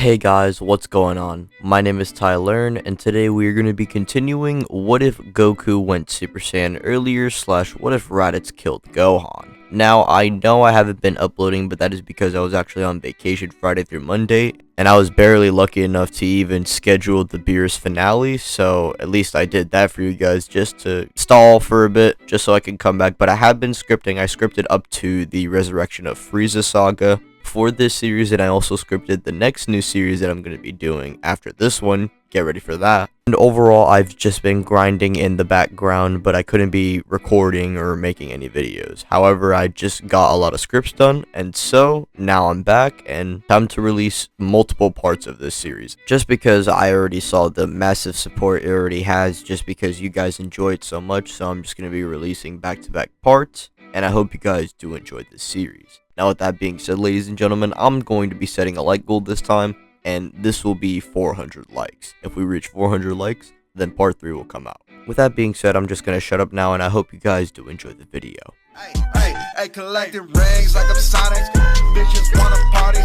Hey guys, what's going on? My name is Tyler, and today we are going to be continuing What If Goku Went Super Saiyan Earlier / What If Raditz Killed Gohan. Now, I know I haven't been uploading, but that is because I was actually on vacation Friday through Monday, and I was barely lucky enough to even schedule the Beerus finale, so at least I did that for you guys just to stall for a bit, just so I can come back. But I have been scripting. I scripted up to the Resurrection of Frieza saga for this series, and I also scripted the next new series that I'm going to be doing after this one. Get ready for that. And overall, I've just been grinding in the background, but I couldn't be recording or making any videos. However, I just got a lot of scripts done, and so now I'm back and time to release multiple parts of this series. Just because I already saw the massive support it already has, just because you guys enjoy it so much, so I'm just going to be releasing back-to-back parts, and I hope you guys do enjoy this series. Now, with that being said, ladies and gentlemen, I'm going to be setting a like goal this time, and this will be 400 likes. If we reach 400 likes, then part 3 will come out. With that being said, I'm just going to shut up now, and I hope you guys do enjoy the video. Hey, collecting rings like I'm Sonic. Bitches wanna party.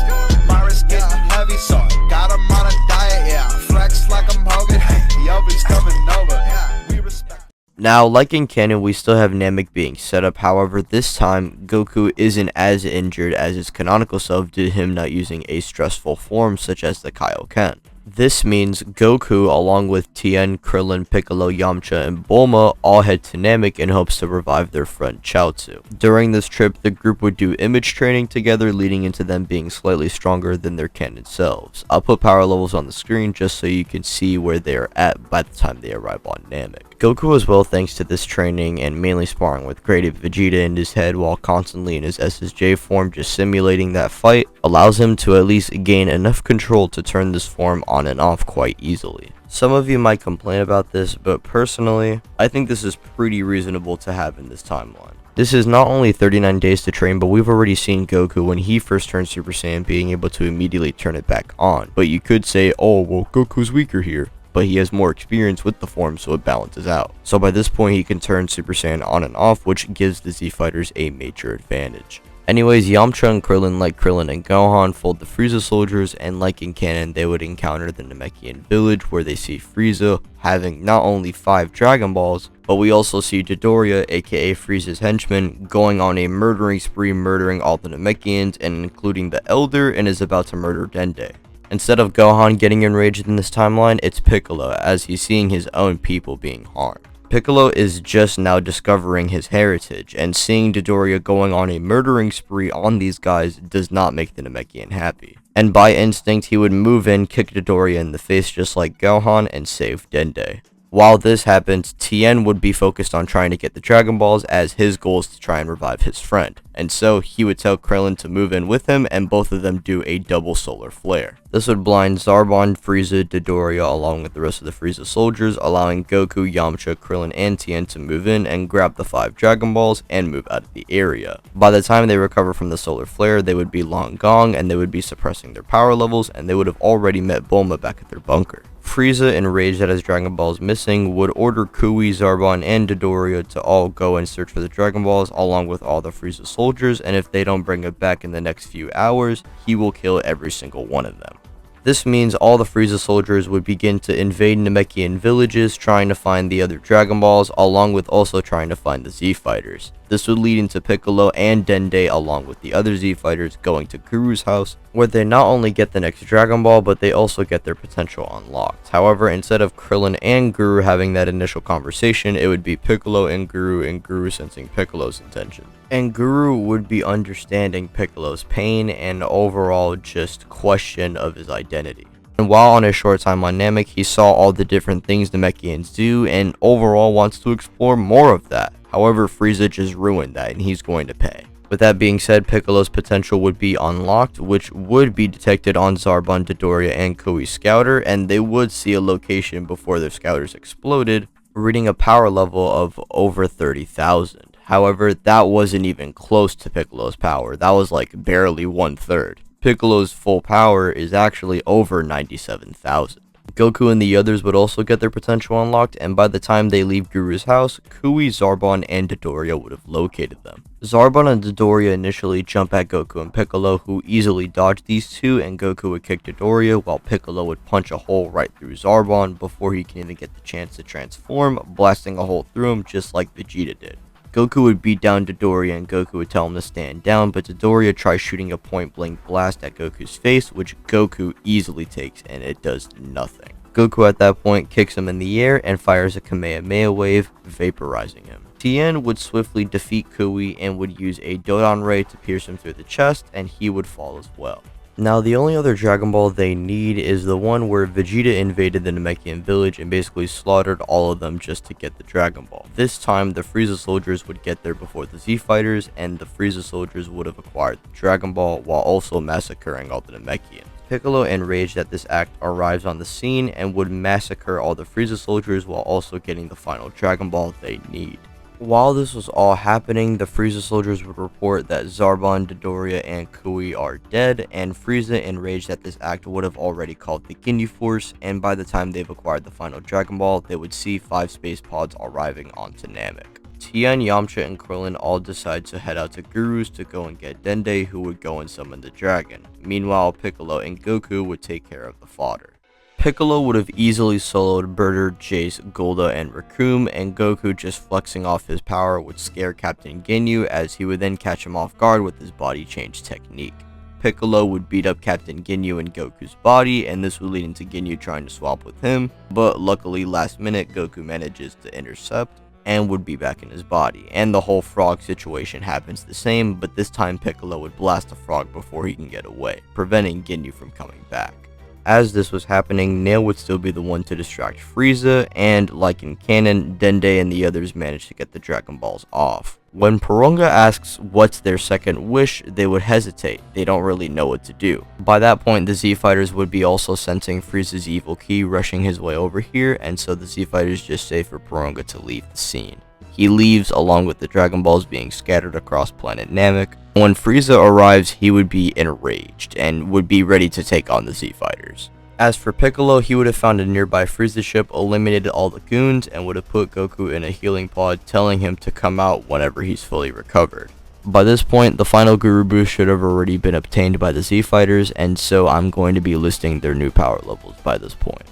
Virus getting heavy, so I got 'em on a diet, yeah. Flex like I'm Hogan. The Obi's coming over. We respect. Now, like in canon, we still have Namek being set up. However, this time, Goku isn't as injured as his canonical self due to him not using a stressful form such as the Kaioken. This means Goku, along with Tien, Krillin, Piccolo, Yamcha, and Bulma, all head to Namek in hopes to revive their friend Chaozu. During this trip, the group would do image training together, leading into them being slightly stronger than their canon selves. I'll put power levels on the screen just so you can see where they are at by the time they arrive on Namek. Goku as well, thanks to this training and mainly sparring with Great Ape Vegeta in his head while constantly in his SSJ form just simulating that fight, allows him to at least gain enough control to turn this form on and off quite easily. Some of you might complain about this, but personally, I think this is pretty reasonable to have in this timeline. This is not only 39 days to train, but we've already seen Goku when he first turned Super Saiyan being able to immediately turn it back on. But you could say, oh well, Goku's weaker here, but he has more experience with the form, so it balances out. So by this point he can turn Super Saiyan on and off, which gives the Z Fighters a major advantage. Anyways, Yamcha and Krillin, like Krillin and Gohan, fold the Frieza soldiers, and like in canon, they would encounter the Namekian village where they see Frieza having not only 5 Dragon Balls, but we also see Dodoria, aka Frieza's henchman, going on a murdering spree, murdering all the Namekians and including the Elder, and is about to murder Dende. Instead of Gohan getting enraged in this timeline, it's Piccolo, as he's seeing his own people being harmed. Piccolo is just now discovering his heritage, and seeing Dodoria going on a murdering spree on these guys does not make the Namekian happy. And by instinct, he would move in, kick Dodoria in the face just like Gohan, and save Dende. While this happens, Tien would be focused on trying to get the Dragon Balls, as his goal is to try and revive his friend. And so he would tell Krillin to move in with him, and both of them do a double solar flare. This would blind Zarbon, Frieza, Dodoria along with the rest of the Frieza soldiers, allowing Goku, Yamcha, Krillin, and Tien to move in and grab the 5 Dragon Balls and move out of the area. By the time they recover from the solar flare, they would be long gone, and they would be suppressing their power levels, and they would have already met Bulma back at their bunker. Frieza, enraged that his Dragon Balls missing, would order Kui, Zarbon, and Dodoria to all go and search for the Dragon Balls along with all the Frieza soldiers, and if they don't bring it back in the next few hours, he will kill every single one of them. This means all the Frieza soldiers would begin to invade Namekian villages trying to find the other Dragon Balls, along with also trying to find the Z Fighters. This would lead into Piccolo and Dende along with the other Z Fighters going to Guru's house, where they not only get the next Dragon Ball, but they also get their potential unlocked. However, instead of Krillin and Guru having that initial conversation, it would be Piccolo and Guru sensing Piccolo's intention. And Guru would be understanding Piccolo's pain and overall just question of his identity. And while on his short time on Namek, he saw all the different things Namekians do and overall wants to explore more of that. However, Frieza just ruined that and he's going to pay. With that being said, Piccolo's potential would be unlocked, which would be detected on Zarbon, Dodoria, and Kui's scouter, and they would see a location before their scouters exploded, reading a power level of over 30,000. However, that wasn't even close to Piccolo's power. That was like barely 1/3. Piccolo's full power is actually over 97,000. Goku and the others would also get their potential unlocked, and by the time they leave Guru's house, Kui, Zarbon, and Dodoria would have located them. Zarbon and Dodoria initially jump at Goku and Piccolo, who easily dodge these two, and Goku would kick Dodoria while Piccolo would punch a hole right through Zarbon before he can even get the chance to transform, blasting a hole through him just like Vegeta did. Goku would beat down Dodoria and Goku would tell him to stand down, but Dodoria tries shooting a point-blank blast at Goku's face, which Goku easily takes, and it does nothing. Goku at that point kicks him in the air and fires a Kamehameha wave, vaporizing him. Tien would swiftly defeat Kui and would use a Dodon Ray to pierce him through the chest, and he would fall as well. Now, the only other Dragon Ball they need is the one where Vegeta invaded the Namekian village and basically slaughtered all of them just to get the Dragon Ball. This time, the Frieza soldiers would get there before the Z Fighters, and the Frieza soldiers would have acquired the Dragon Ball while also massacring all the Namekians. Piccolo, enraged at this act, arrives on the scene and would massacre all the Frieza soldiers while also getting the final Dragon Ball they need. While this was all happening, the Frieza soldiers would report that Zarbon, Dodoria, and Kui are dead, and Frieza, enraged at this act, would have already called the Ginyu Force, and by the time they've acquired the final Dragon Ball, they would see 5 space pods arriving onto Namek. Tien, Yamcha, and Krillin all decide to head out to Guru's to go and get Dende, who would go and summon the dragon. Meanwhile, Piccolo and Goku would take care of the fodder. Piccolo would have easily soloed Burter, Jace, Golda, and Recoome, and Goku, just flexing off his power, would scare Captain Ginyu, as he would then catch him off guard with his body change technique. Piccolo would beat up Captain Ginyu in Goku's body, and this would lead into Ginyu trying to swap with him, but luckily last minute Goku manages to intercept and would be back in his body, and the whole frog situation happens the same, but this time Piccolo would blast the frog before he can get away, preventing Ginyu from coming back. As this was happening, Nail would still be the one to distract Frieza, and like in canon, Dende and the others managed to get the Dragon Balls off. When Porunga asks what's their second wish, they would hesitate. They don't really know what to do. By that point, the Z Fighters would be also sensing Frieza's evil ki rushing his way over here, and so the Z Fighters just say for Porunga to leave the scene. He leaves along with the Dragon Balls being scattered across planet Namek. When Frieza arrives, he would be enraged and would be ready to take on the Z Fighters. As for Piccolo, he would have found a nearby Frieza ship, eliminated all the goons, and would have put Goku in a healing pod, telling him to come out whenever he's fully recovered. By this point, the final Guru boost should have already been obtained by the Z Fighters, and so I'm going to be listing their new power levels by this point.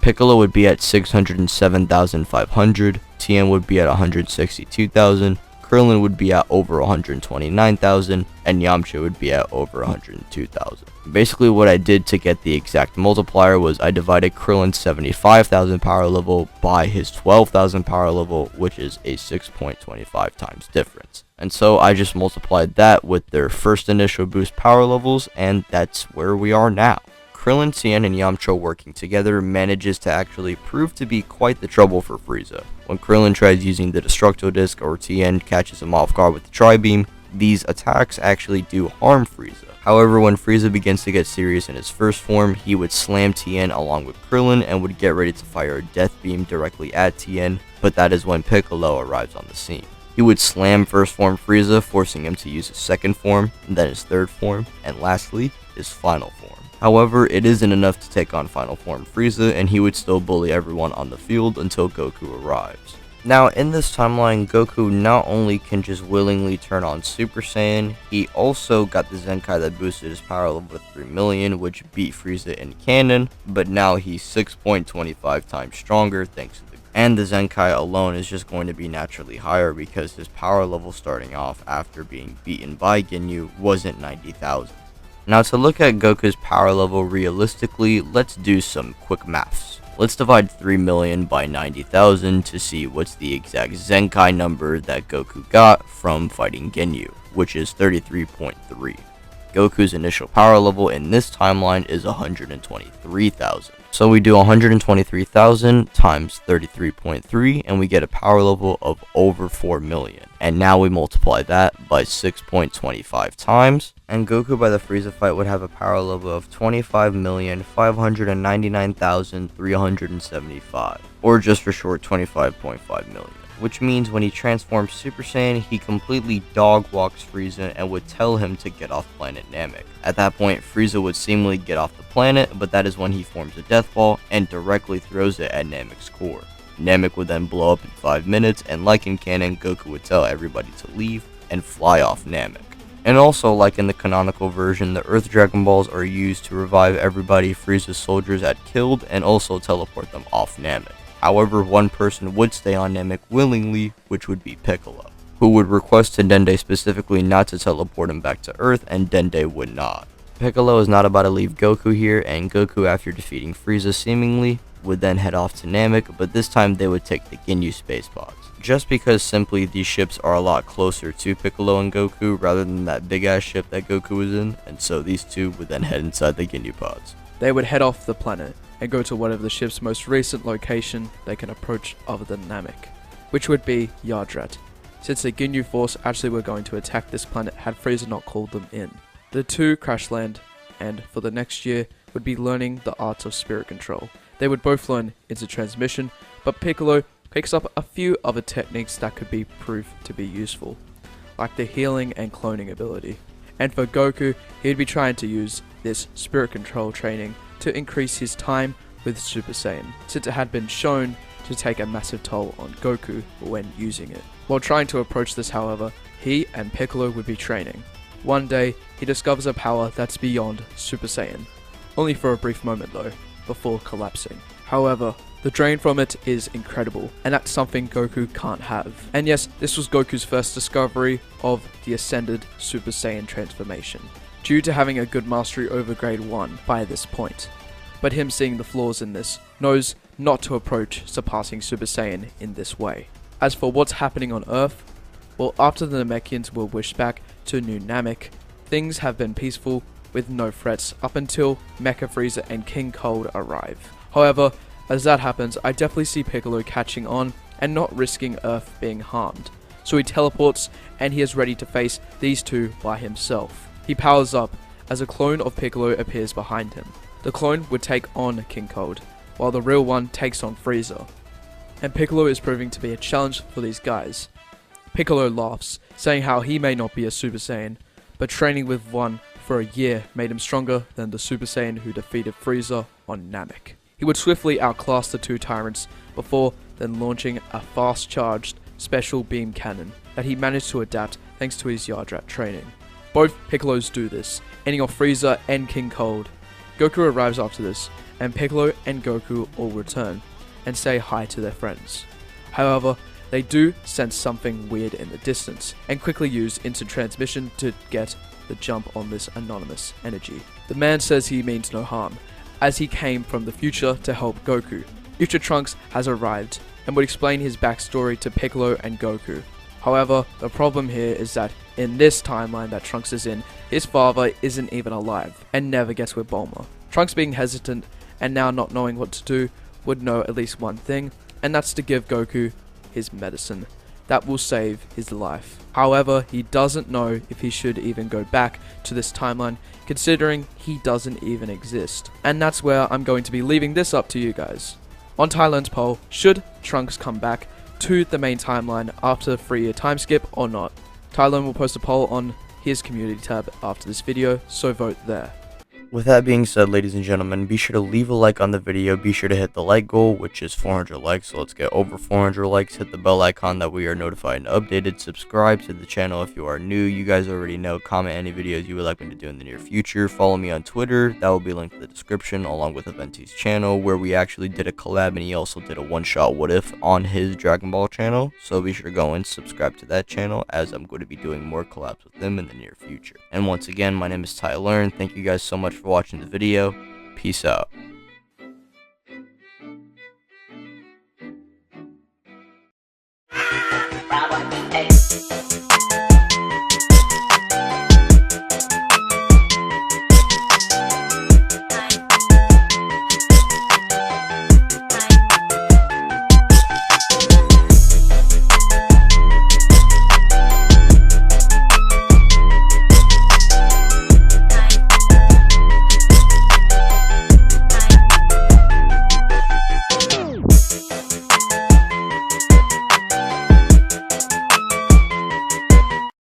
Piccolo would be at 607,500, Tien would be at 162,000, Krillin would be at over 129,000, and Yamcha would be at over 102,000. Basically what I did to get the exact multiplier was I divided Krillin's 75,000 power level by his 12,000 power level, which is a 6.25 times difference. And so I just multiplied that with their first initial boost power levels, and that's where we are now. Krillin, Tien, and Yamcha working together manages to actually prove to be quite the trouble for Frieza. When Krillin tries using the Destructo Disc or Tien catches him off guard with the Tri-Beam, these attacks actually do harm Frieza. However, when Frieza begins to get serious in his first form, he would slam Tien along with Krillin and would get ready to fire a Death Beam directly at Tien, but that is when Piccolo arrives on the scene. He would slam first form Frieza, forcing him to use his second form, then his third form, and lastly, his final form. However, it isn't enough to take on final form Frieza, and he would still bully everyone on the field until Goku arrives. Now, in this timeline, Goku not only can just willingly turn on Super Saiyan, he also got the Zenkai that boosted his power level to 3 million, which beat Frieza in canon, but now he's 6.25 times stronger thanks to and the Zenkai alone is just going to be naturally higher because his power level starting off after being beaten by Ginyu wasn't 90,000. Now to look at Goku's power level realistically, let's do some quick maths. Let's divide 3 million by 90,000 to see what's the exact Zenkai number that Goku got from fighting Ginyu, which is 33.3. Goku's initial power level in this timeline is 123,000. So we do 123,000 times 33.3 and we get a power level of over 4 million. And now we multiply that by 6.25 times, and Goku by the Frieza fight would have a power level of 25,599,375, or just for short 25.5 million. which means when he transforms Super Saiyan, he completely dog walks Frieza and would tell him to get off planet Namek. At that point, Frieza would seemingly get off the planet, but that is when he forms a death ball and directly throws it at Namek's core. Namek would then blow up in 5 minutes, and like in canon, Goku would tell everybody to leave and fly off Namek. And also, like in the canonical version, the Earth Dragon Balls are used to revive everybody Frieza's soldiers had killed and also teleport them off Namek. However, one person would stay on Namek willingly, which would be Piccolo, who would request to Dende specifically not to teleport him back to Earth, and Dende would not. Piccolo is not about to leave Goku here, and Goku, after defeating Frieza seemingly, would then head off to Namek, but this time they would take the Ginyu space pods. Just because simply these ships are a lot closer to Piccolo and Goku rather than that big ass ship that Goku was in, and so these two would then head inside the Ginyu pods. They would head off the planet and go to whatever the ship's most recent location they can approach other than Namek, which would be Yardrat, since the Ginyu Force actually were going to attack this planet had Frieza not called them in. The two crash land, and for the next year would be learning the arts of spirit control. They would both learn instant transmission, but Piccolo picks up a few other techniques that could be proved to be useful, like the healing and cloning ability. And for Goku, he'd be trying to use this spirit control training to increase his time with Super Saiyan, since it had been shown to take a massive toll on Goku when using it. While trying to approach this, however, he and Piccolo would be training. One day, he discovers a power that's beyond Super Saiyan, only for a brief moment though, before collapsing. However, the drain from it is incredible, and that's something Goku can't have. And yes, this was Goku's first discovery of the Ascended Super Saiyan transformation, due to having a good mastery over Grade 1 by this point. But him seeing the flaws in this, knows not to approach surpassing Super Saiyan in this way. As for what's happening on Earth, well, after the Namekians were wished back to New Namek, things have been peaceful with no threats up until Mecha Frieza and King Cold arrive. However, as that happens, I definitely see Piccolo catching on and not risking Earth being harmed. So he teleports and he is ready to face these two by himself. He powers up as a clone of Piccolo appears behind him. The clone would take on King Cold, while the real one takes on Frieza. And Piccolo is proving to be a challenge for these guys. Piccolo laughs, saying how he may not be a Super Saiyan, but training with one for a year made him stronger than the Super Saiyan who defeated Frieza on Namek. He would swiftly outclass the two tyrants before then launching a fast-charged special beam cannon that he managed to adapt thanks to his Yardrat training. Both Piccolos do this, ending off Frieza and King Cold. Goku arrives after this, and Piccolo and Goku all return and say hi to their friends. However, they do sense something weird in the distance and quickly use instant transmission to get the jump on this anonymous energy. The man says he means no harm, as he came from the future to help Goku. Future Trunks has arrived and would explain his backstory to Piccolo and Goku. However, the problem here is that in this timeline that Trunks is in, his father isn't even alive and never gets with Bulma. Trunks being hesitant and now not knowing what to do would know at least one thing, and that's to give Goku his medicine that will save his life. However, he doesn't know if he should even go back to this timeline, considering he doesn't even exist. And that's where I'm going to be leaving this up to you guys. On Thailand's poll, should Trunks come back to the main timeline after the 3-year time skip or not? Thailand will post a poll on his community tab after this video, so vote there. With that being said, ladies and gentlemen, be sure to leave a like on the video, be sure to hit the like goal, which is 400 likes, so let's get over 400 likes, hit the bell icon that we are notified and updated, subscribe to the channel if you are new, you guys already know, comment any videos you would like me to do in the near future, follow me on Twitter, that will be linked in the description, along with Aventi's channel, where we actually did a collab and he also did a one-shot what if on his Dragon Ball channel, so be sure to go and subscribe to that channel, as I'm going to be doing more collabs with them in the near future. And once again, my name is Tyler, and thank you guys so much for watching the video. Peace out.